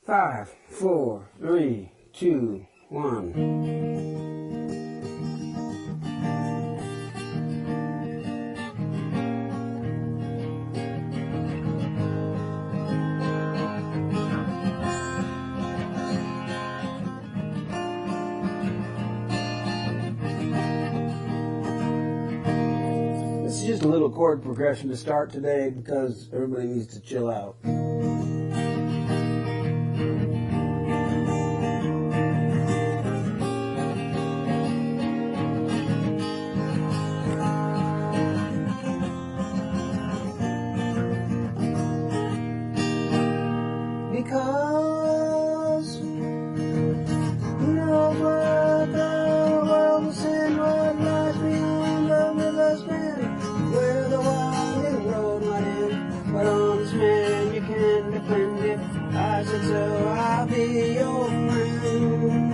5, 4, 3, 2, 1. This is just a little chord progression to start today because everybody needs to chill out. Because who knows what the world will send, what lies beyond the river's bend, where the winding road might end. But honest man, you can defend it. I said so, I'll be your friend.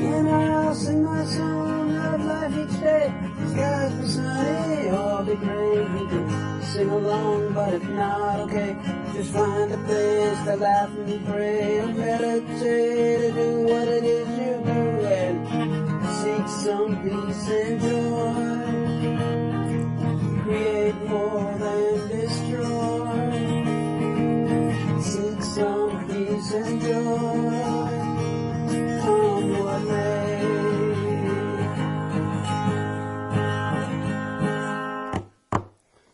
And I'll sing my song of life each day. Skies be sunny or be gray. You can sing along, but if not, okay. Just find a place to laugh and pray and meditate to do what it is you do and seek some peace and joy. Create more than destroy. Seek some peace and joy. Come what may.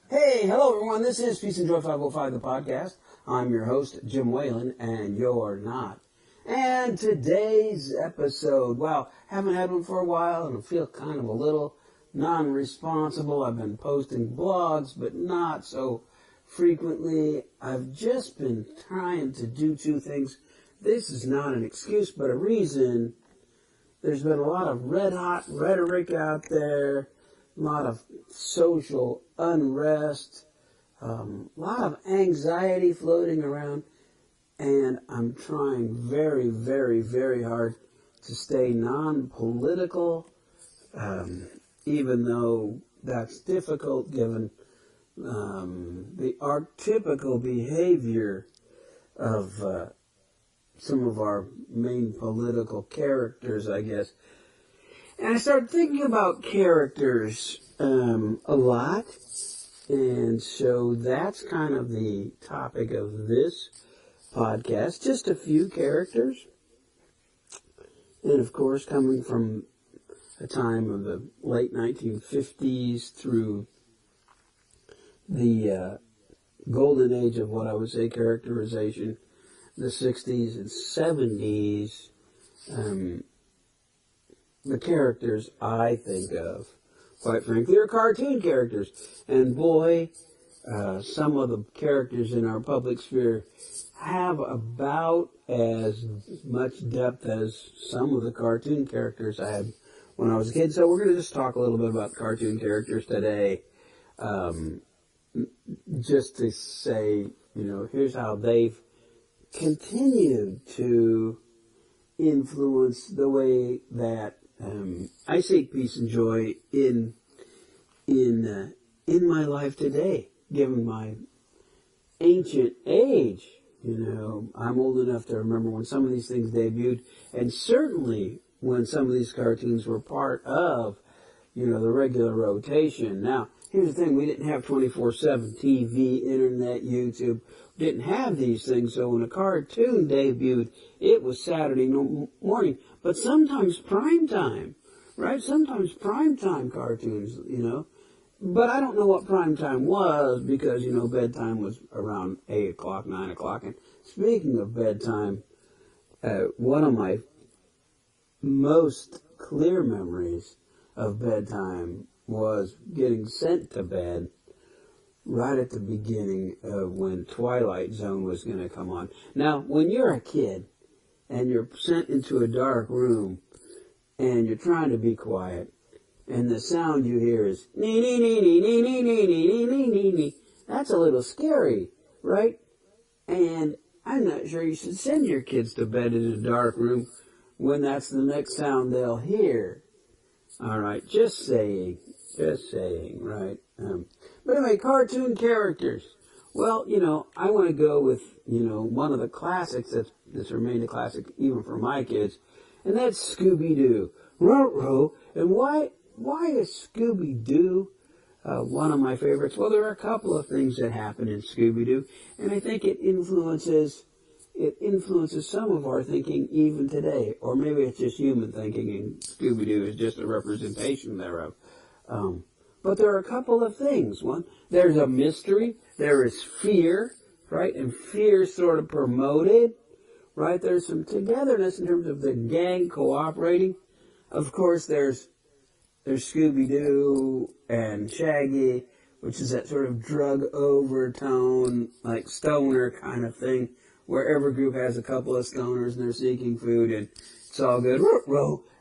Hey, hello everyone, this is Peace and Joy 505, the podcast. I'm your host, Jim Whalen, and you're not. And today's episode, well, haven't had one for a while, and I feel kind of a little non-responsible. I've been posting blogs, but not so frequently. I've just been trying to do two things. This is not an excuse, but a reason. There's been a lot of red-hot rhetoric out there, a lot of social unrest, a lot of anxiety floating around, and I'm trying very, very, very hard to stay non-political, even though that's difficult given the archetypical behavior of some of our main political characters, I guess. And I started thinking about characters a lot, and so that's kind of the topic of this podcast, just a few characters. And of course, coming from a time of the late 1950s through the golden age of what I would say characterization, the 60s and 70s, the characters I think of, quite frankly, are cartoon characters. And boy, some of the characters in our public sphere have about as much depth as some of the cartoon characters I had when I was a kid. So we're going to just talk a little bit about cartoon characters today. Just to say, here's how they've continued to influence the way that I seek peace and joy in my life today, given my ancient age. I'm old enough to remember when some of these things debuted, and certainly when some of these cartoons were part of, the regular rotation. Now, here's the thing, we didn't have 24/7 TV, internet, YouTube. We didn't have these things, so when a cartoon debuted, it was Saturday morning. But sometimes prime time, right? Sometimes prime time cartoons, But I don't know what prime time was because, bedtime was around 8 o'clock, 9 o'clock. And speaking of bedtime, one of my most clear memories of bedtime was getting sent to bed right at the beginning of when Twilight Zone was going to come on. Now, when you're a kid and you're sent into a dark room and you're trying to be quiet, and the sound you hear is nee nee nee nee nee nee nee nee nee nee nee, that's a little scary, right? And I'm not sure you should send your kids to bed in a dark room when that's the next sound they'll hear. All right, just saying, right? But anyway, cartoon characters. Well, I want to go with, one of the classics that's remained a classic even for my kids, and that's Scooby-Doo. Ruh-roh. And why is Scooby-Doo one of my favorites? Well, there are a couple of things that happen in Scooby-Doo, and I think it influences some of our thinking even today. Or maybe it's just human thinking, and Scooby-Doo is just a representation thereof. But there are a couple of things. One, there's a mystery. There is fear, right? And fear is sort of promoted, right? There's some togetherness in terms of the gang cooperating. Of course, there's Scooby-Doo and Shaggy, which is that sort of drug overtone, like stoner kind of thing, where every group has a couple of stoners and they're seeking food and it's all good.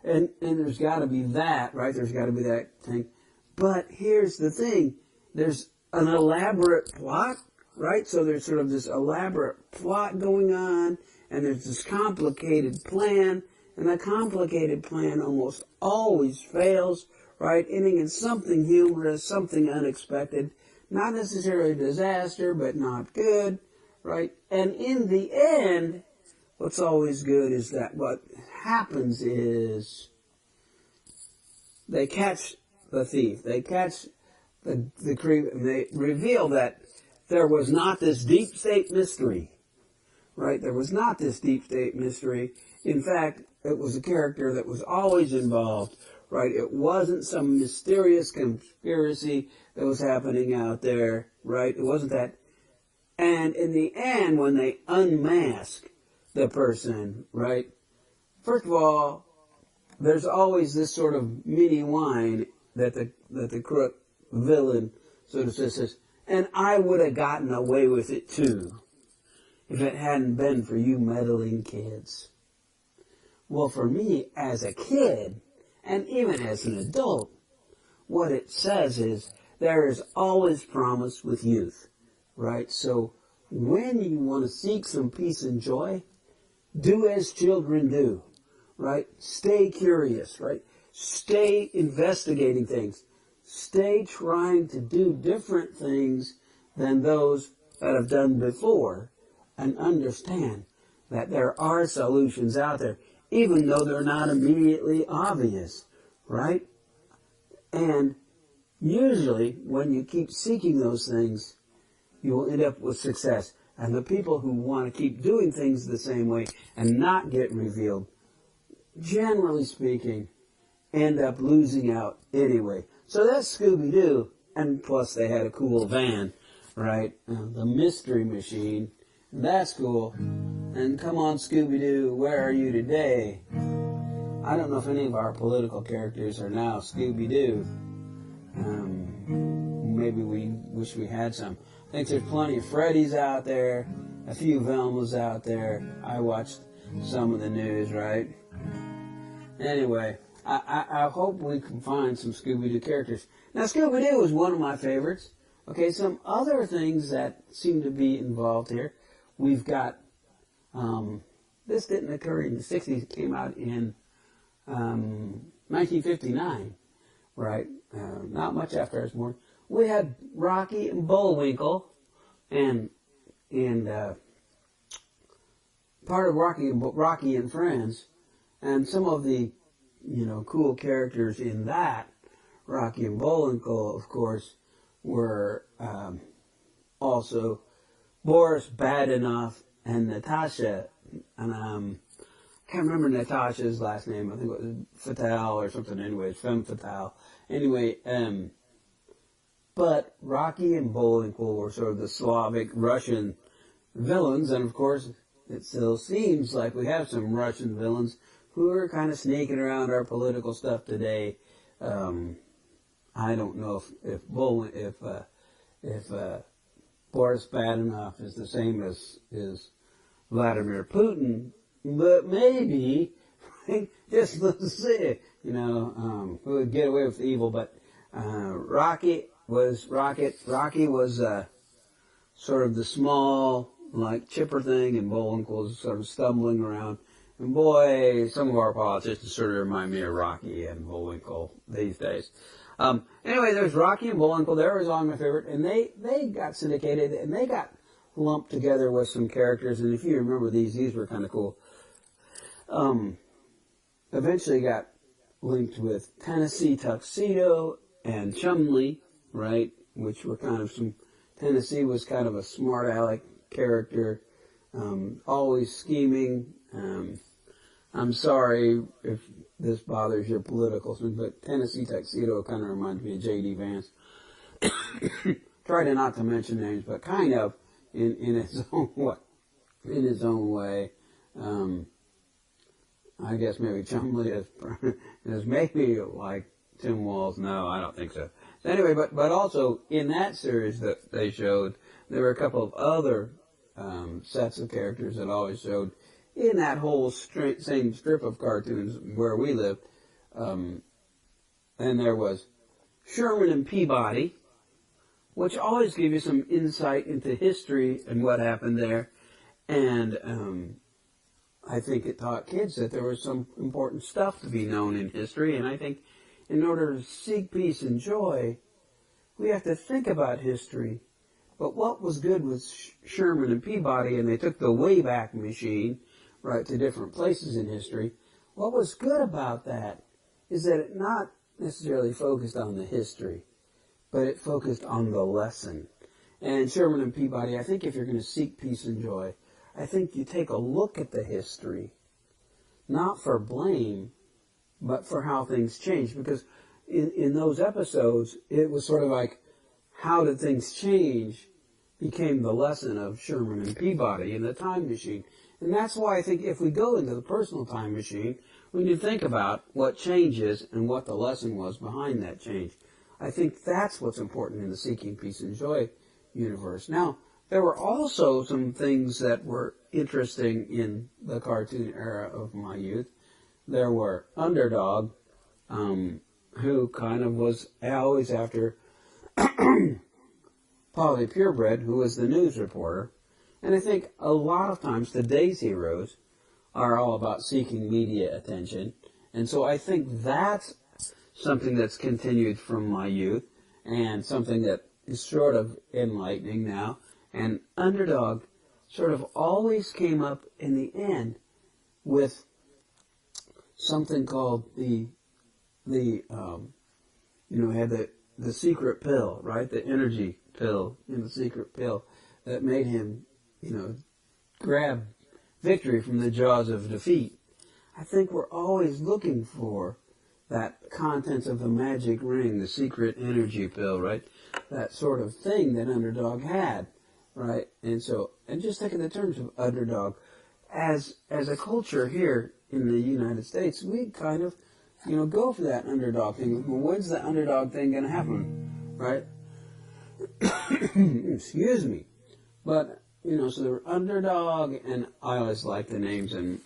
And there's got to be that, right? There's got to be that thing. But here's the thing. There's an elaborate plot, right? So there's sort of this elaborate plot going on, and there's this complicated plan, and that complicated plan almost always fails, right? Ending in something humorous, something unexpected, not necessarily a disaster, but not good, right? And in the end, what's always good is that what happens is they catch the thief. They catch the creep, and they reveal that there was not this deep state mystery, right? There was not this deep state mystery. In fact, it was a character that was always involved, right? It wasn't some mysterious conspiracy that was happening out there, right? It wasn't that. And in the end, when they unmask the person, right? First of all, there's always this sort of mini whine that the crook villain sort of says, and I would have gotten away with it too if it hadn't been for you meddling kids. Well, for me as a kid, and even as an adult, what it says is there is always promise with youth, right? So when you want to seek some peace and joy, do as children do, right? Stay curious, right? Stay investigating things. Stay trying to do different things than those that have done before, and understand that there are solutions out there, even though they're not immediately obvious, right? And usually, when you keep seeking those things, you will end up with success. And the people who want to keep doing things the same way and not get revealed, generally speaking, end up losing out anyway. So that's Scooby-Doo, and plus they had a cool van, right? The Mystery Machine, that's cool. And come on, Scooby-Doo, where are you today? I don't know if any of our political characters are now Scooby-Doo. Maybe we wish we had some. I think there's plenty of Freddy's out there, a few Velmas out there. I watched some of the news, right? Anyway, I hope we can find some Scooby-Doo characters. Now, Scooby-Doo is one of my favorites. Okay, some other things that seem to be involved here. We've got, this didn't occur in the 60s. It came out in 1959, right? Not much after I was born. We had Rocky and Bullwinkle, and part of Rocky and Friends, and some of the cool characters in that Rocky and Bullwinkle, of course, were also Boris Badenov and Natasha, and I can't remember Natasha's last name. I think it was Fatale or something. Anyway, Femme Fatale. Anyway, but Rocky and Bullwinkle were sort of the Slavic Russian villains, and of course, it still seems like we have some Russian villains who are kind of sneaking around our political stuff today. I don't know if Boris Badenov is the same as Vladimir Putin, but maybe, just let's say, who would get away with evil. But Rocky was sort of the small, like, chipper thing, and Bullwinkle was sort of stumbling around. And boy, some of our politicians sort of remind me of Rocky and Bullwinkle these days. Anyway, there's Rocky and Bullwinkle. They were always my favorite, and they got syndicated, and they got lumped together with some characters. And if you remember these were kind of cool. Eventually got linked with Tennessee Tuxedo and Chumley, right? Which were kind of some. Tennessee was kind of a smart aleck character, always scheming. I'm sorry if this bothers your political, but Tennessee Tuxedo kind of reminds me of J.D. Vance. Try to not to mention names, but kind of in his own way. In his own way, I guess maybe Chumley is maybe like Tim Walz. No, I don't think so. So anyway, but also in that series that they showed, there were a couple of other sets of characters that always showed in that whole same strip of cartoons where we lived. And there was Sherman and Peabody, which always give you some insight into history and what happened there. And I think it taught kids that there was some important stuff to be known in history. And I think in order to seek peace and joy, we have to think about history. But what was good with Sherman and Peabody, and they took the Wayback Machine, right, to different places in history. What was good about that is that it not necessarily focused on the history, but it focused on the lesson. And Sherman and Peabody, I think if you're going to seek peace and joy, I think you take a look at the history, not for blame, but for how things changed. Because in those episodes, it was sort of like, how did things change became the lesson of Sherman and Peabody in the time machine. And that's why I think if we go into the personal time machine, we need to think about what change is and what the lesson was behind that change. I think that's what's important in the Seeking Peace and Joy universe. Now, there were also some things that were interesting in the cartoon era of my youth. There were Underdog, who kind of was always after Polly Purebred, who was the news reporter. And I think a lot of times today's heroes are all about seeking media attention. And so I think that's something that's continued from my youth and something that is sort of enlightening now. And Underdog sort of always came up in the end with something called had the secret pill, right? The energy pill in the secret pill that made him, grab victory from the jaws of defeat. I think we're always looking for that contents of the magic ring, the secret energy pill, right? That sort of thing that Underdog had, right? And just think in the terms of Underdog, as a culture here in the United States, we kind of, go for that underdog thing. Well, when's the underdog thing going to happen, right? Excuse me. But, so there were Underdog, and I always liked the names, and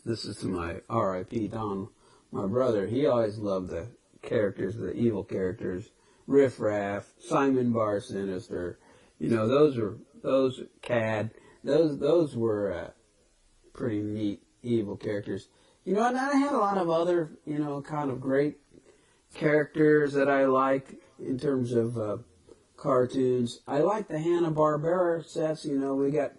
this is to my R.I.P. Don, my brother. He always loved the characters, the evil characters, Riff Raff, Simon Bar Sinister, those Cad, those were pretty neat evil characters. And I had a lot of other, kind of great characters that I liked in terms of cartoons. I liked the Hanna-Barbera sets. We got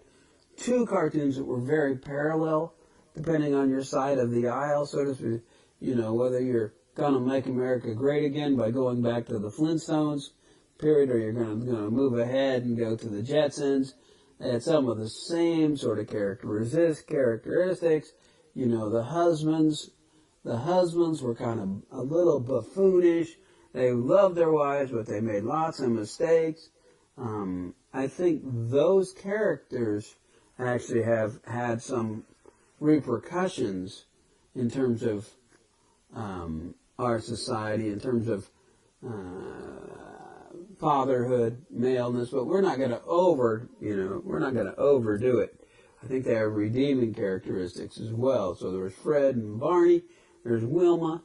two cartoons that were very parallel, depending on your side of the aisle, so to speak. Whether you're going to make America great again by going back to the Flintstones period, or you're going to move ahead and go to the Jetsons. They had some of the same sort of characteristics. The husbands were kind of a little buffoonish. They loved their wives, but they made lots of mistakes. I think those characters actually have had some repercussions in terms of our society, in terms of fatherhood, maleness, but we're not going to overdo it. I think they have redeeming characteristics as well. So there's Fred and Barney, there's Wilma,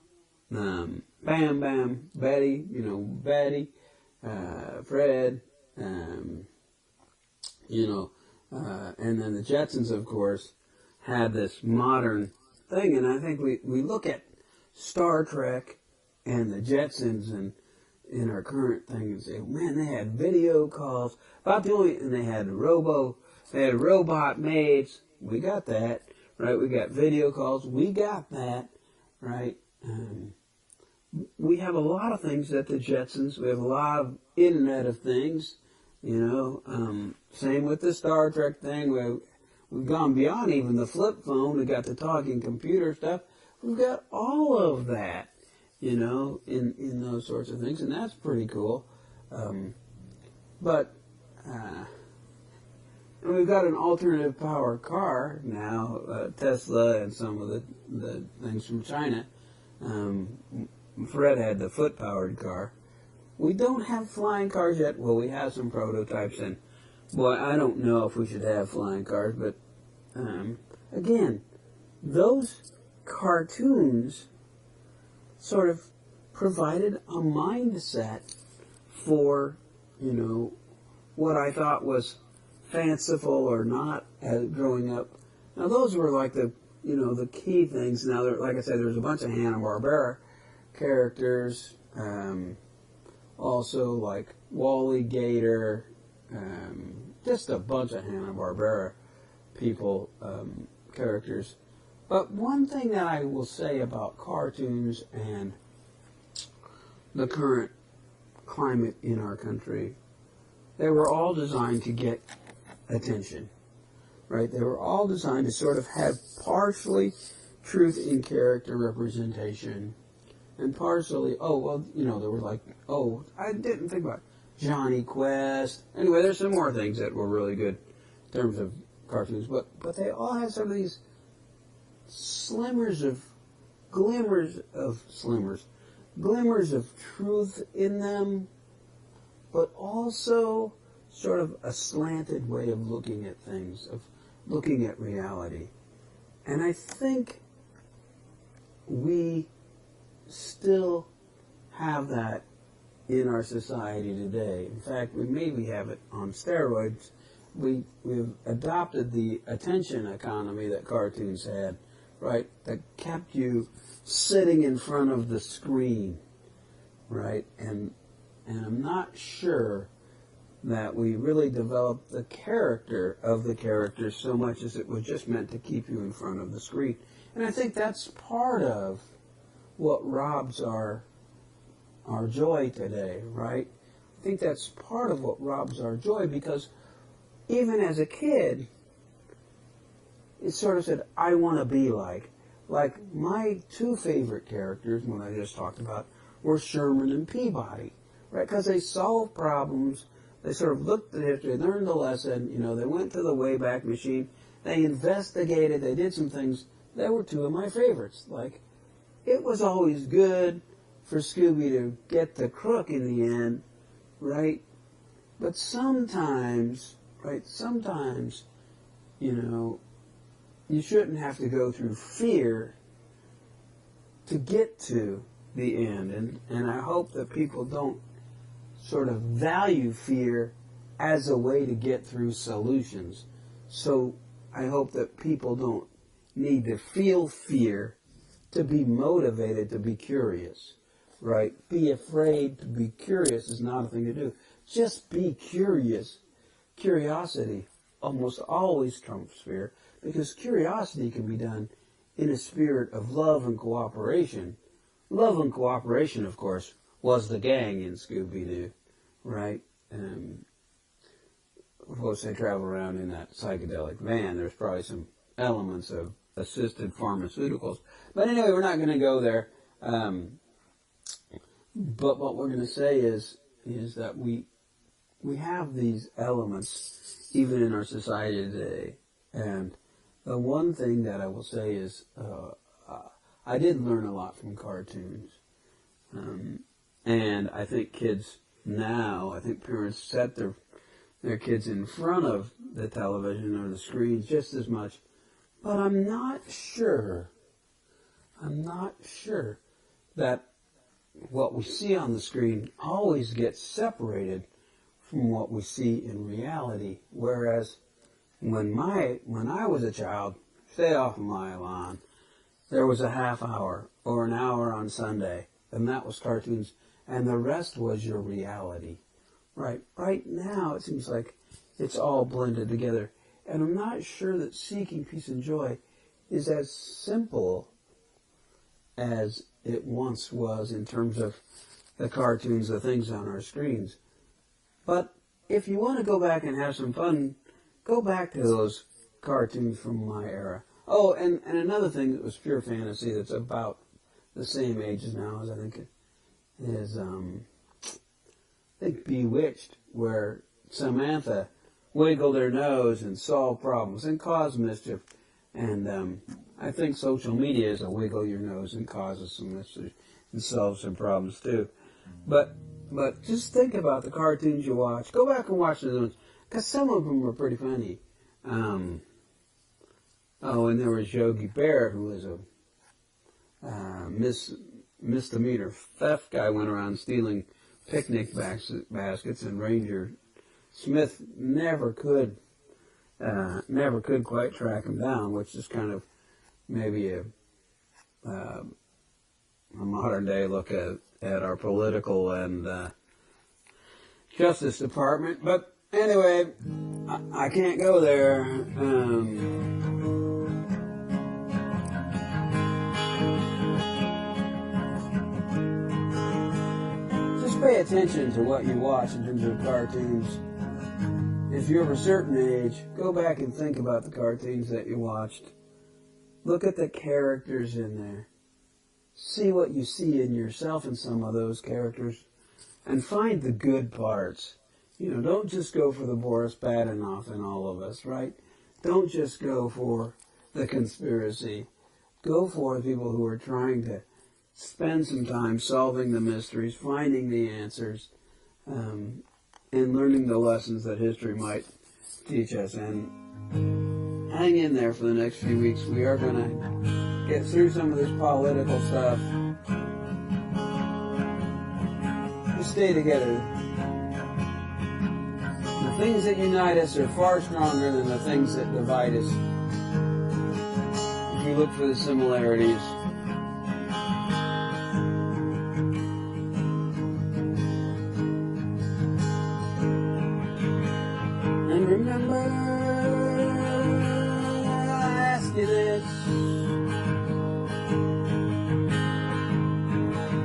Bam Bam, Betty, Betty, Fred, and then the Jetsons, of course, had this modern thing, and I think we look at Star Trek and the Jetsons, and in our current thing and say, man, they had video calls. About the only, and they had robot maids. We got that, right? We got video calls. We got that, right? We have a lot of things at the Jetsons. We have a lot of Internet of Things, Same with the Star Trek thing. We've gone beyond even the flip phone. We got the talking computer stuff. We've got all of that, in those sorts of things, and that's pretty cool. But we've got an alternative power car now, Tesla and some of the things from China. Fred had the foot-powered car. We don't have flying cars yet. Well, we have some prototypes, and boy, I don't know if we should have flying cars, but again, those cartoons sort of provided a mindset for, what I thought was fanciful or not growing up. Now, those were like the key things. Now, like I said, there's a bunch of Hanna-Barbera characters, also like Wally Gator, just a bunch of Hanna-Barbera people, characters. But one thing that I will say about cartoons and the current climate in our country, they were all designed to get attention, right? They were all designed to sort of have partially truth in character representation and partially, there were like, I didn't think about Johnny Quest. Anyway, there's some more things that were really good in terms of cartoons, but they all had some of these glimmers of truth in them, but also sort of a slanted way of looking at things, of looking at reality. And I think we still have that in our society today. In fact, we maybe have it on steroids. We've adopted the attention economy that cartoons had, right? That kept you sitting in front of the screen, right? And I'm not sure that we really developed the character of the characters so much as it was just meant to keep you in front of the screen. And I think that's part of what robs our joy today, right? I think that's part of what robs our joy, because even as a kid, it sort of said, I want to be like my two favorite characters, when I just talked about, were Sherman and Peabody, right? Because they solved problems, they sort of looked at history, learned the lesson, they went to the Wayback Machine, they investigated, they did some things. They were two of my favorites. Like, it was always good for Scooby to get the crook in the end, right? But sometimes, you shouldn't have to go through fear to get to the end. And I hope that people don't sort of value fear as a way to get through solutions. So I hope that people don't need to feel fear to be motivated to be curious, right? Be afraid to be curious is not a thing to do. Just be curious. Curiosity almost always trumps fear, because curiosity can be done in a spirit of love and cooperation. Love and cooperation, of course, was the gang in Scooby-Doo, right? Of course, they travel around in that psychedelic van. There's probably some elements of assisted pharmaceuticals. But anyway, we're not going to go there. But what we're going to say is that we have these elements even in our society today. And the one thing that I will say is I did learn a lot from cartoons. And I think kids now, I think parents set their kids in front of the television or the screens just as much. But I'm not sure that what we see on the screen always gets separated from what we see in reality. Whereas when I was a child, stay off my lawn, there was a half hour or an hour on Sunday, and that was cartoons. and the rest was your reality. Right now, it seems like it's all blended together. And I'm not sure that seeking peace and joy is as simple as it once was in terms of the cartoons, the things on our screens. But if you want to go back and have some fun, go back to those cartoons from my era. Oh, and another thing that was pure fantasy that's about the same age as now, as I think it is, I think Bewitched, where Samantha wiggled her nose and solved problems and caused mischief. And I think social media is a wiggle your nose and causes some mischief and solves some problems too. But just think about the cartoons you watch. Go back and watch those ones, because some of them were pretty funny. And there was Yogi Bear, who was a misdemeanor theft guy, went around stealing picnic baskets, and Ranger Smith never could quite track him down, which is kind of maybe a modern day look at our political and Justice Department. But anyway, I can't go there. Just pay attention to what you watch in terms of cartoons. If you're of a certain age, go back and think about the cartoons that you watched. Look at the characters in there. See what you see in yourself in some of those characters. And find the good parts. Don't just go for the Boris Badenov in all of us, right? Don't just go for the conspiracy. Go for the people who are trying to spend some time solving the mysteries, finding the answers, and learning the lessons that history might teach us. And hang in there for the next few weeks. We are going to get through some of this political stuff. Just stay together. The things that unite us are far stronger than the things that divide us. If you look for the similarities. And remember, I ask you this.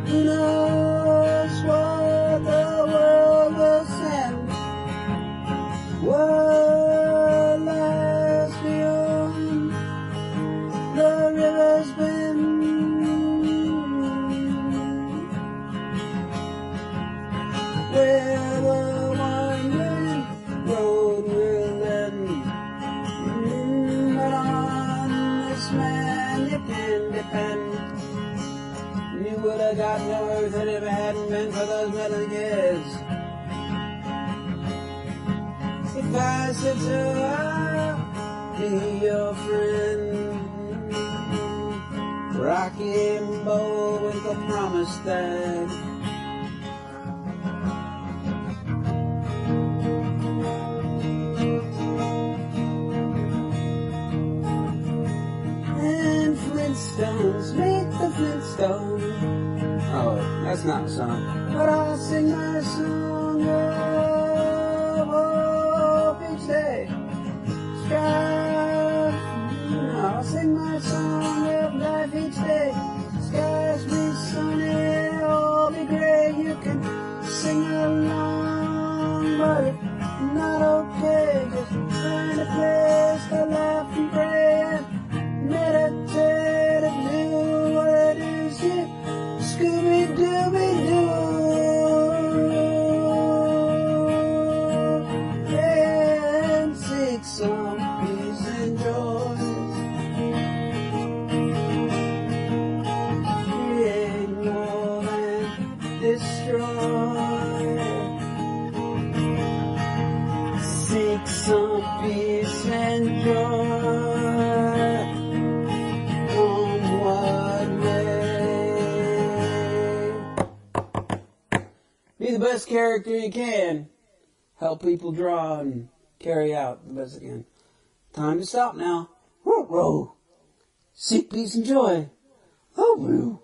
Who knows what the world will send? What lies beyond the river's bend? Where the winding road will end. But on this man you can depend. You would have got no earth if it hadn't been for those million years. If I said so, I'll be your friend. Rocky and Bullwinkle promised that. And Flintstones make the Flintstones. Oh, that's not a song. But I'll sing my song of hope each day. Sky, I'll sing my song of life each day. Skies be sunny, all be gray. You can sing along, but it's not okay. Just find a place to laugh and pray and meditate and do what it is you Scooby-Dooby-Doo. And seek some peace and joy. Create more than destroy. Seek some peace and joy. Be the best character you can. Help people draw and carry out the best they can. Time to stop now. Row, row. Seek peace and joy. Oh,